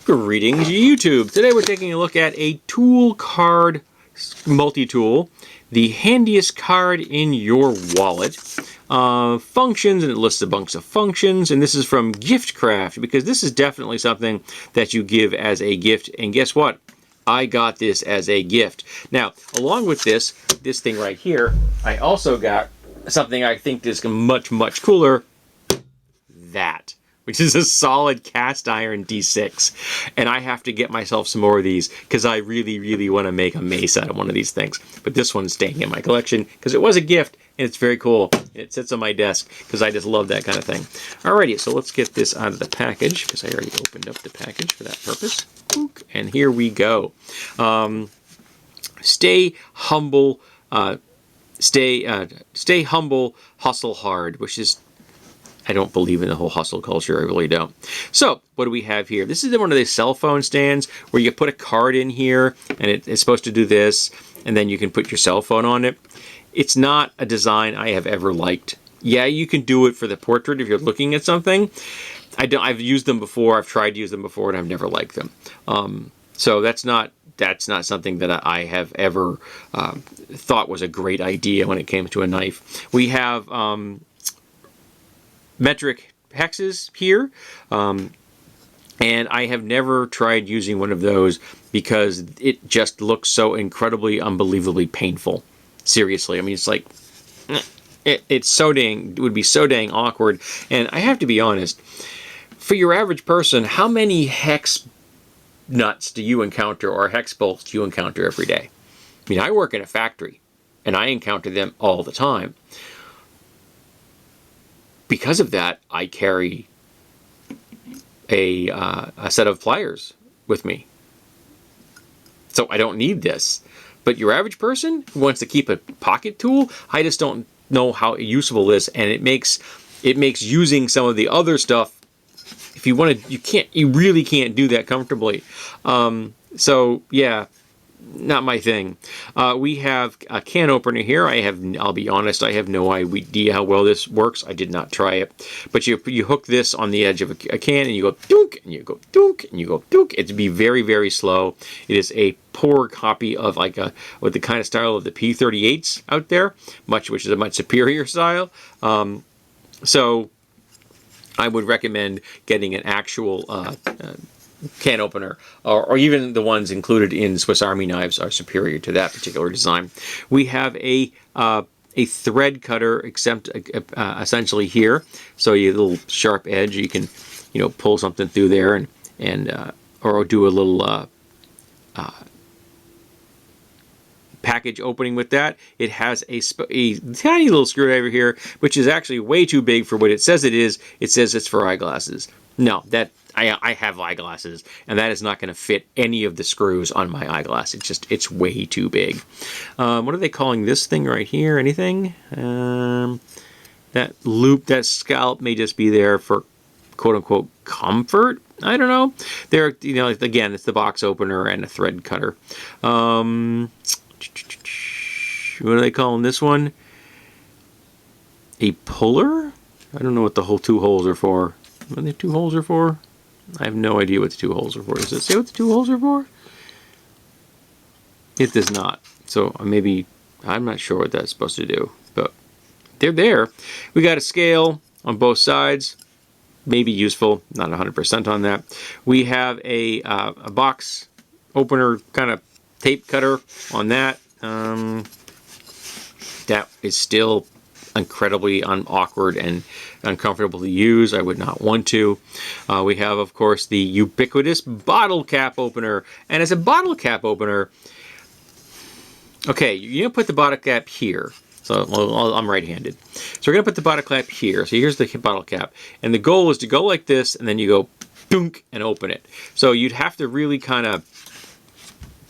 Greetings YouTube. Today we're taking a look at a tool card multi-tool, the handiest card in your wallet. Functions, and it lists a bunch of functions, and this is from GiftCraft because this is definitely something that you give as a gift, and guess what? I got this as a gift. Now, along with this thing right here, I also got something I think is much, much cooler, that. Which is a solid cast iron D6. And I have to get myself some more of these because I really, really want to make a mace out of one of these things. But this one's staying in my collection because it was a gift and it's very cool. It sits on my desk because I just love that kind of thing. Alrighty, so let's get this out of the package because I already opened up the package for that purpose. And here we go. Stay humble, stay humble, hustle hard, which is, I don't believe in the whole hustle culture. I really don't. So, what do we have here? This is one of these cell phone stands where you put a card in here, and it's supposed to do this, and then you can put your cell phone on it. It's not a design I have ever liked. Yeah, you can do it for the portrait if you're looking at something. I've used them before. I've tried to use them before, and I've never liked them. So that's not something that I have ever thought was a great idea when it came to a knife. We have metric hexes here, and I have never tried using one of those because it just looks so incredibly, unbelievably painful. Seriously, I mean, it's like, it would be so dang awkward. And I have to be honest, for your average person, how many hex nuts do you encounter, or hex bolts do you encounter every day? I mean, I work in a factory, and I encounter them all the time. Because of that, I carry a set of pliers with me. So I don't need this. But your average person who wants to keep a pocket tool, I just don't know how useful it is, and it makes using some of the other stuff, if you want to, you really can't do that comfortably. So yeah, not my thing. We have a can opener here. I'll be honest, I have no idea how well this works. I did not try it. But you hook this on the edge of a can, and you go dunk, and you go dunk, and you go dunk. It'd be very, very slow. It is a poor copy of with the kind of style of the P38s out there, which is a much superior style. So I would recommend getting an actual can opener, or even the ones included in Swiss Army knives are superior to that particular design. We have a thread cutter, except essentially here, so you have a little sharp edge. You can, pull something through there and or do a little package opening with that. It has a tiny little screwdriver here, which is actually way too big for what it says it is. It says it's for eyeglasses. No, I have eyeglasses, and that is not going to fit any of the screws on my eyeglass. It's way too big. What are they calling this thing right here? Anything? That loop, that scallop may just be there for quote-unquote comfort. I don't know. There, again, it's the box opener and a thread cutter. What are they calling this one? A puller? I don't know what the whole two holes are for. What the two holes are for? I have no idea what the two holes are for. Does it say what the two holes are for? It does not. So maybe, I'm not sure what that's supposed to do. But they're there. We got a scale on both sides. Maybe useful. Not 100% on that. We have a box opener kind of tape cutter on that. That is still incredibly awkward and uncomfortable to use. I would not want to. We have, of course, the ubiquitous bottle cap opener. And as a bottle cap opener, okay, you're going to put the bottle cap here. So I'm right-handed. So we're going to put the bottle cap here. So here's the bottle cap. And the goal is to go like this, and then you go dunk and open it. So you'd have to really kind of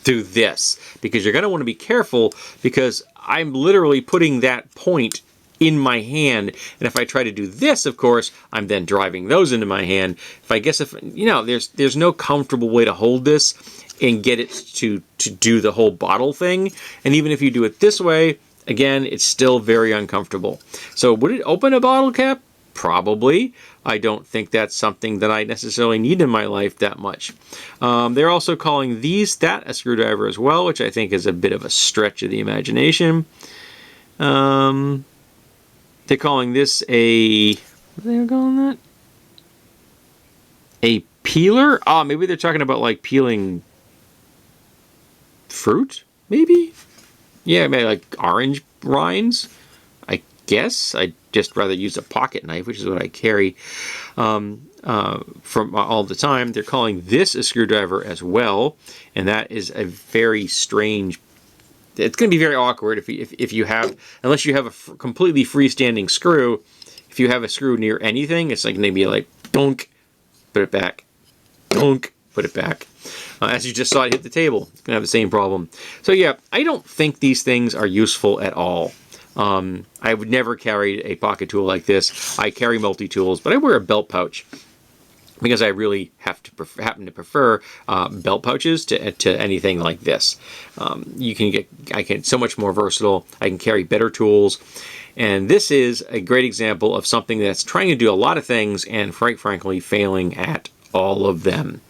do this, because you're going to want to be careful, because I'm literally putting that point in my hand, and if I try to do this, of course, I'm then driving those into my hand. There's no comfortable way to hold this and get it to do the whole bottle thing. And even if you do it this way, again, it's still very uncomfortable. So would it open a bottle cap? Probably. I don't think that's something that I necessarily need in my life that much. They're also calling that a screwdriver as well, which I think is a bit of a stretch of the imagination. They're calling this a... What are they calling that? A peeler? Oh, maybe they're talking about like peeling fruit, maybe? Yeah, maybe like orange rinds, I guess. I'd just rather use a pocket knife, which is what I carry from all the time. They're calling this a screwdriver as well, and that is a very strange... It's going to be very awkward if you have... Unless you have a completely freestanding screw, if you have a screw near anything, it's like going to be like, donk, put it back, donk, put it back. As you just saw it hit the table, it's going to have the same problem. So yeah, I don't think these things are useful at all. I would never carry a pocket tool like this. I carry multi-tools, but I wear a belt pouch because I really happen to prefer belt pouches to anything like this. I can so much more versatile. I can carry better tools. And this is a great example of something that's trying to do a lot of things and frankly failing at all of them.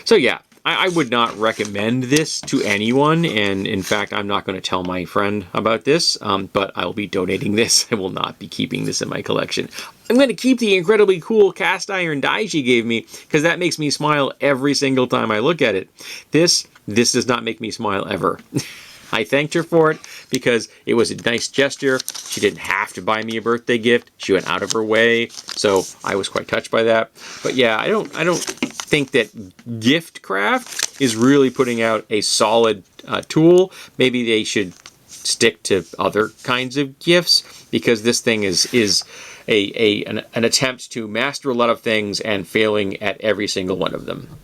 So yeah, I would not recommend this to anyone, and in fact, I'm not going to tell my friend about this, but I'll be donating this. I will not be keeping this in my collection. I'm going to keep the incredibly cool cast iron die she gave me, because that makes me smile every single time I look at it. This does not make me smile ever. I thanked her for it because it was a nice gesture. She didn't have to buy me a birthday gift. She went out of her way, so I was quite touched by that. But yeah, I don't think that GiftCraft is really putting out a solid tool. Maybe they should stick to other kinds of gifts, because this thing is an attempt to master a lot of things and failing at every single one of them.